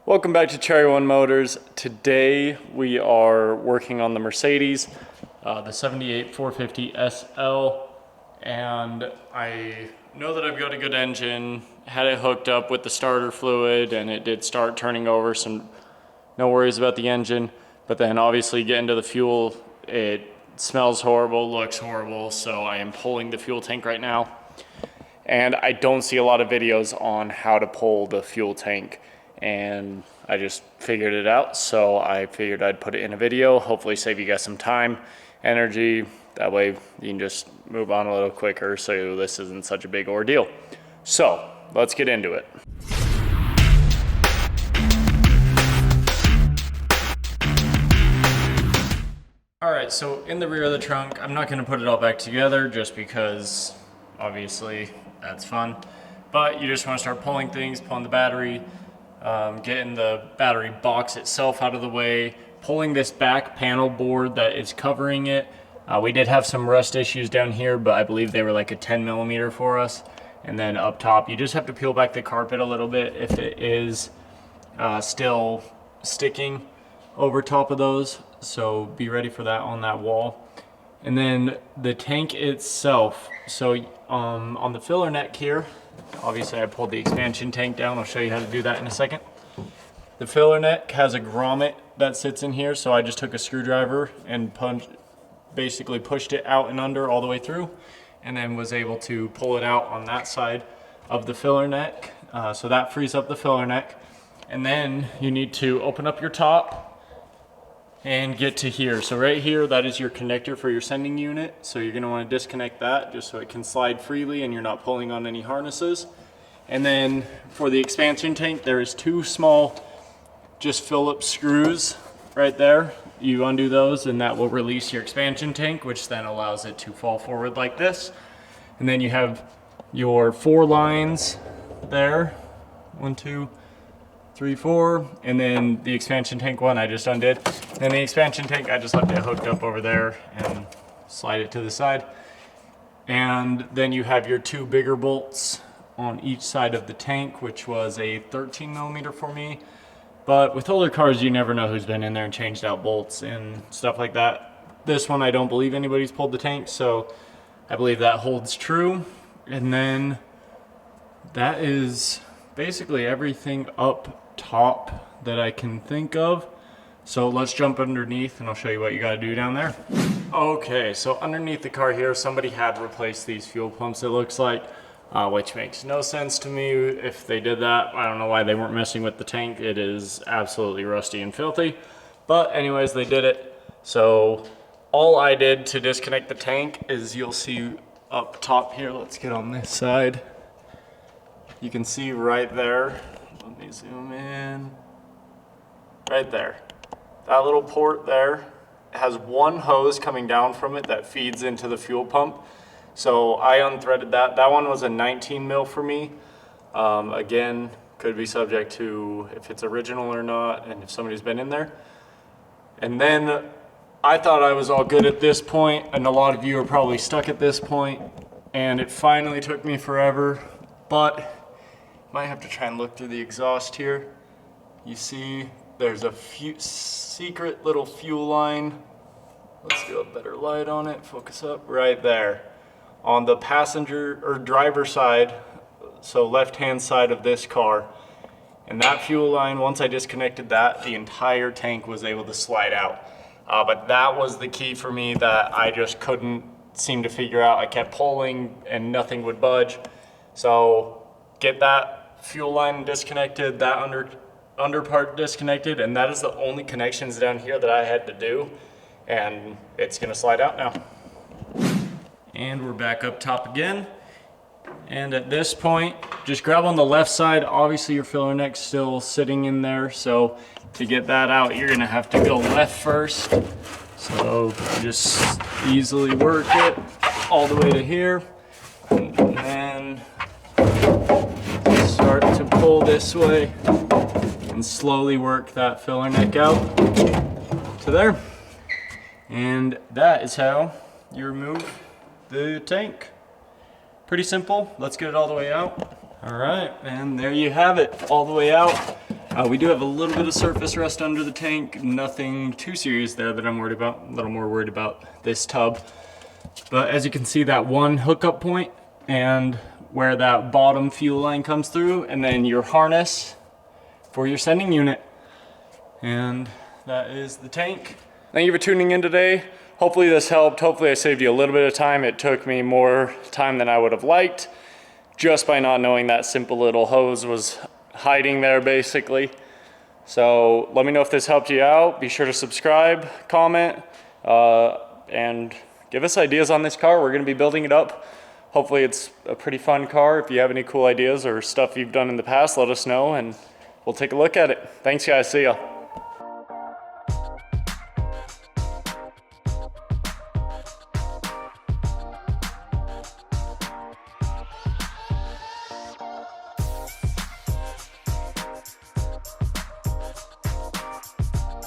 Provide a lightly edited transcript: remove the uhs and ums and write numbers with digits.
Welcome back to Cherry One Motors. Today we are working on the Mercedes, the 78 450 SL, and I know that I've got a good engine, had it hooked up with the starter fluid, and it did start turning over, so no worries about the engine. But then obviously get into the fuel, it smells horrible, looks horrible, so I am pulling the fuel tank right now. And I don't see a lot of videos on how to pull the fuel tank, and I just figured it out, so I figured I'd put it in a video, hopefully save you guys some time, energy, that way you can just move on a little quicker so this isn't such a big ordeal. So let's get into it. Alright, so in the rear of the trunk, I'm not going to put it all back together just because obviously that's fun, but you just want to start pulling things, pulling the battery, getting the battery box itself out of the way, pulling this back panel board that is covering it. We did have some rust issues down here, but I believe they were like a 10 millimeter for us. And then up top, you just have to peel back the carpet a little bit if it is still sticking over top of those. So be ready for that on that wall. And then the tank itself. So on the filler neck here, obviously I pulled the expansion tank down. I'll show you how to do that in a second. The filler neck has a grommet that sits in here, so I just took a screwdriver and basically pushed it out and under all the way through, and then was able to pull it out on that side of the filler neck. So that frees up the filler neck. And then you need to open up your top and get to here. So right here, that is your connector for your sending unit. So you're gonna wanna disconnect that just so it can slide freely and you're not pulling on any harnesses. And then for the expansion tank, there is two small, just Phillips screws right there. You undo those and that will release your expansion tank, which then allows it to fall forward like this. And then you have your 4 lines there, 1, 2, 3, 4, and then the expansion tank one I just undid. And the expansion tank, I just left it hooked up over there and slide it to the side. And then you have your 2 bigger bolts on each side of the tank, which was a 13 millimeter for me. But with older cars, you never know who's been in there and changed out bolts and stuff like that. This one, I don't believe anybody's pulled the tank, so I believe that holds true. And then that is basically everything up top that I can think of. So let's jump underneath and I'll show you what you got to do down there. Okay, so underneath the car here, somebody had replaced these fuel pumps, it looks like, which makes no sense to me if they did that. I don't know why they weren't messing with the tank. It is absolutely rusty and filthy. But anyways, they did it. So all I did to disconnect the tank is you'll see up top here, let's get on this side. You can see right there, let me zoom in, right there. That little port there has one hose coming down from it that feeds into the fuel pump. So I unthreaded that. That one was a 19 mil for me. Again, could be subject to if it's original or not and if somebody's been in there. And then I thought I was all good at this point, and a lot of you are probably stuck at this point, and it finally took me forever, but might have to try and look through the exhaust here. You see there's a secret little fuel line. Let's do a better light on it, focus up, right there. On the passenger or driver side, so left-hand side of this car. And that fuel line, once I disconnected that, the entire tank was able to slide out. But that was the key for me that I just couldn't seem to figure out. I kept pulling and nothing would budge. So get that fuel line disconnected, that under part disconnected, and that is the only connections down here that I had to do. And it's gonna slide out now. And we're back up top again. And at this point, just grab on the left side. Obviously your filler neck's still sitting in there, so to get that out, you're gonna have to go left first. So just easily work it all the way to here. And then start to pull this way and slowly work that filler neck out to there. And that is how you remove the tank. Pretty simple. Let's get it all the way out. All right, and there you have it, all the way out. We do have a little bit of surface rust under the tank, nothing too serious there that I'm worried about. A little more worried about this tub. But as you can see, that one hookup point and where that bottom fuel line comes through, and then your harness for your sending unit. And that is the tank. Thank you for tuning in today. Hopefully this helped. Hopefully I saved you a little bit of time. It took me more time than I would have liked, just by not knowing that simple little hose was hiding there basically. So let me know if this helped you out. Be sure to subscribe, comment, and give us ideas on this car. We're gonna be building it up. Hopefully it's a pretty fun car. If you have any cool ideas or stuff you've done in the past, let us know and we'll take a look at it. Thanks guys, see ya.